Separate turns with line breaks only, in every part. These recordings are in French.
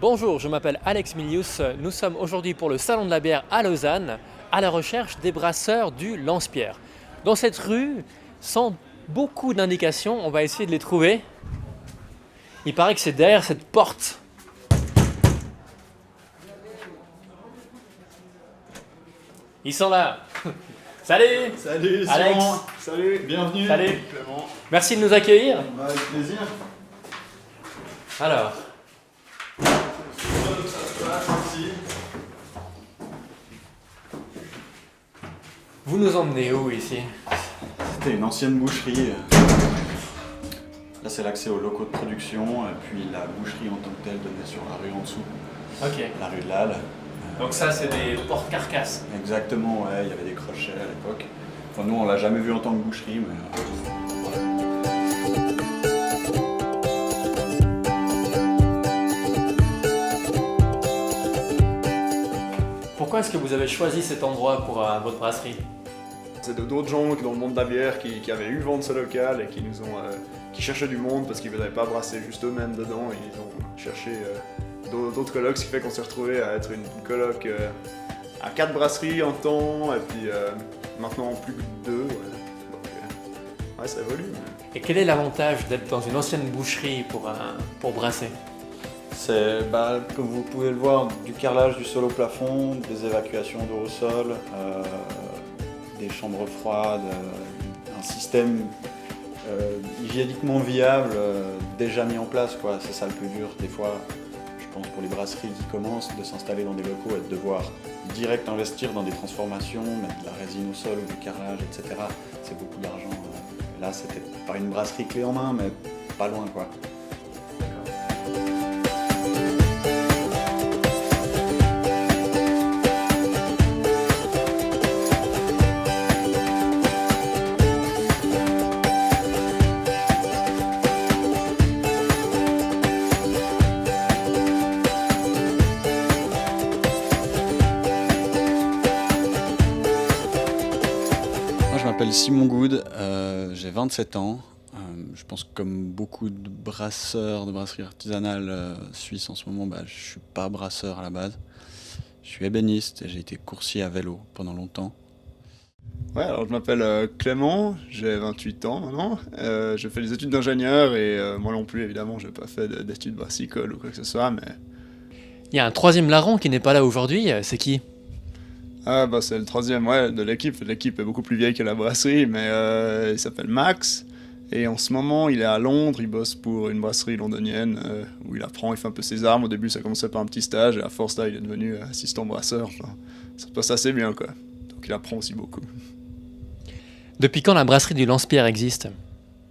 Bonjour, je m'appelle Alex Milius. Nous sommes aujourd'hui pour le Salon de la bière à Lausanne, à la recherche des brasseurs du Lance-Pierre. Dans cette rue, sans beaucoup d'indications, on va essayer de les trouver. Il paraît que c'est derrière cette porte. Ils sont là. Salut.
Salut
Alex.
Simon. Salut, bienvenue.
Salut.
Clément.
Merci de nous accueillir.
Avec plaisir.
Alors,
Ça se passe ici.
vous nous emmenez où ici?
C'était une ancienne boucherie. Là c'est l'accès aux locaux de production et puis la boucherie en tant que telle donnait sur la rue en dessous,
Ok.
la rue de l'Halle.
Donc ça, c'est des portes-carcasses.
Exactement, ouais, il y avait des crochets à l'époque. Enfin nous on l'a jamais vu en tant que boucherie mais voilà.
Pourquoi est-ce que vous avez choisi cet endroit pour votre brasserie?
C'est d'autres gens dans le monde de la bière qui avaient eu vent de ce local et qui nous ont qui cherchaient du monde parce qu'ils ne voulaient pas brasser juste eux-mêmes dedans et ils ont cherché d'autres colocs, ce qui fait qu'on s'est retrouvé à être une coloc à 4 brasseries en temps et puis maintenant plus que 2. Ouais. Donc ouais, ça évolue.
Et quel est l'avantage d'être dans une ancienne boucherie pour brasser?
C'est, comme vous pouvez le voir, du carrelage du sol au plafond, des évacuations d'eau au sol, des chambres froides, un système hygiéniquement viable déjà mis en place, quoi. C'est ça le plus dur des fois, je pense, pour les brasseries qui commencent, de s'installer dans des locaux et de devoir direct investir dans des transformations, mettre de la résine au sol ou du carrelage, etc. C'est beaucoup d'argent. Là, c'était pas une brasserie clé en main, mais pas loin, quoi. Moi, je m'appelle Simon Goud, j'ai 27 ans. Je pense que comme beaucoup de brasseurs, de brasseries artisanales suisses en ce moment, je ne suis pas brasseur à la base. Je suis ébéniste et j'ai été coursier à vélo pendant longtemps.
Ouais, alors je m'appelle Clément, j'ai 28 ans maintenant. J'ai fait des études d'ingénieur et moi non plus évidemment, j'ai pas fait d'études brassicole ou quoi que ce soit, mais
Il y a un troisième larron qui n'est pas là aujourd'hui, c'est qui?
c'est le troisième de l'équipe. L'équipe est beaucoup plus vieille que la brasserie, mais il s'appelle Max. Et en ce moment, il est à Londres, il bosse pour une brasserie londonienne où il apprend, il fait un peu ses armes. Au début, ça commençait par un petit stage et à force, là, il est devenu assistant brasseur. Enfin, ça se passe assez bien, quoi. Donc il apprend aussi beaucoup.
Depuis quand la brasserie du Lance-Pierre existe?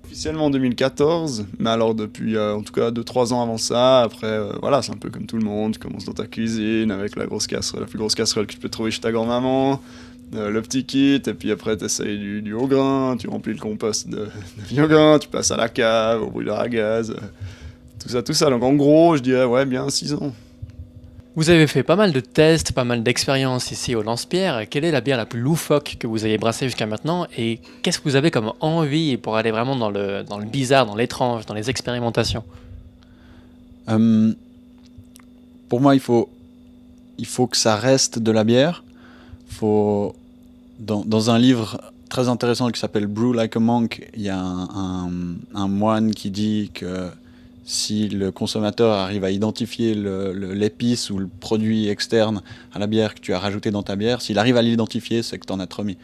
Officiellement en 2014, mais alors depuis en tout cas 2-3 ans avant ça, après voilà, c'est un peu comme tout le monde, tu commences dans ta cuisine avec la grosse casserole, la plus grosse casserole que tu peux trouver chez ta grand-maman, le petit kit, et puis après tu essayes du haut grain, tu remplis le compost de vieux grain, tu passes à la cave, au brûleur à gaz, tout ça. Donc en gros, je dirais ouais, bien 6 ans.
Vous avez fait pas mal de tests, pas mal d'expériences ici au Lance-Pierre. Quelle est la bière la plus loufoque que vous ayez brassée jusqu'à maintenant? Et qu'est-ce que vous avez comme envie pour aller vraiment dans le bizarre, dans l'étrange, dans les expérimentations?
Pour moi, il faut que ça reste de la bière. Dans un livre très intéressant qui s'appelle Brew Like a Monk, il y a un moine qui dit que si le consommateur arrive à identifier l'épice ou le produit externe à la bière que tu as rajouté dans ta bière, s'il arrive à l'identifier, c'est que tu en as trop mis.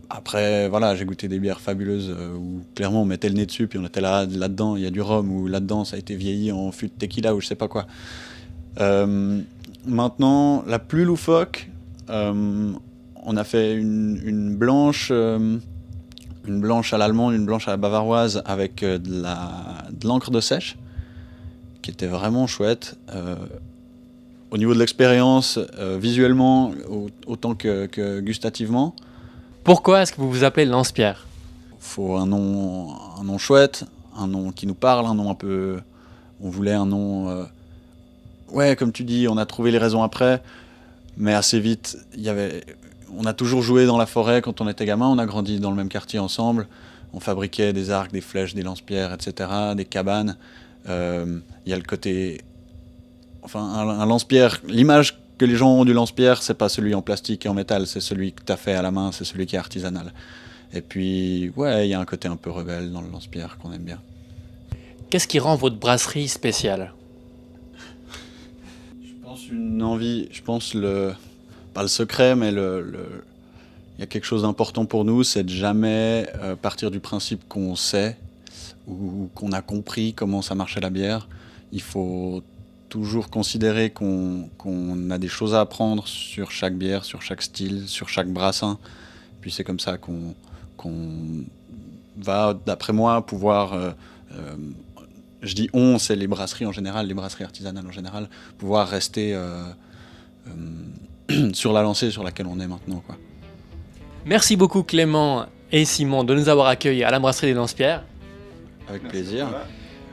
Après, voilà, j'ai goûté des bières fabuleuses où clairement on mettait le nez dessus puis on était là-dedans, il y a du rhum, ou là-dedans ça a été vieilli en fût de tequila ou je sais pas quoi. Maintenant, la plus loufoque, on a fait une blanche à l'allemande, une blanche à la bavaroise avec de l'encre de sèche, qui était vraiment chouette. Au niveau de l'expérience, visuellement, autant que gustativement.
Pourquoi est-ce que vous vous appelez Lance-Pierre?
Faut un nom chouette, un nom qui nous parle, un nom un peu... On voulait un nom... Ouais, comme tu dis, on a trouvé les raisons après, mais assez vite, on a toujours joué dans la forêt quand on était gamin, on a grandi dans le même quartier ensemble, on fabriquait des arcs, des flèches, des lance-pierres, etc., des cabanes. Il y a le côté enfin, un lance-pierre, l'image que les gens ont du lance-pierre, c'est pas celui en plastique et en métal, c'est celui que tu as fait à la main, c'est celui qui est artisanal. Et puis, ouais, il y a un côté un peu rebelle dans le lance-pierre qu'on aime bien.
Qu'est-ce qui rend votre brasserie spéciale?
Je pense une envie, pas le secret, mais il y a quelque chose d'important pour nous, c'est de jamais partir du principe qu'on sait ou qu'on a compris comment ça marchait la bière. Il faut toujours considérer qu'on a des choses à apprendre sur chaque bière, sur chaque style, sur chaque brassin. Puis c'est comme ça qu'on va, d'après moi, pouvoir... je dis on, c'est les brasseries en général, les brasseries artisanales en général, pouvoir rester sur la lancée sur laquelle on est maintenant, quoi.
Merci beaucoup Clément et Simon de nous avoir accueillis à la brasserie des Lance-Pierre.
Avec plaisir.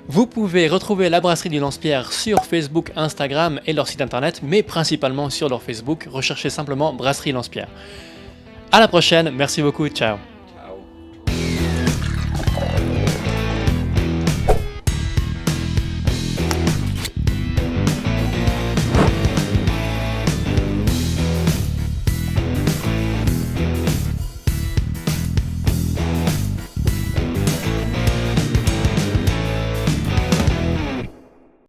Vous pouvez retrouver la brasserie du Lance-Pierre sur Facebook, Instagram et leur site internet, mais principalement sur leur Facebook. Recherchez simplement Brasserie Lance-Pierre. À la prochaine, merci beaucoup, ciao.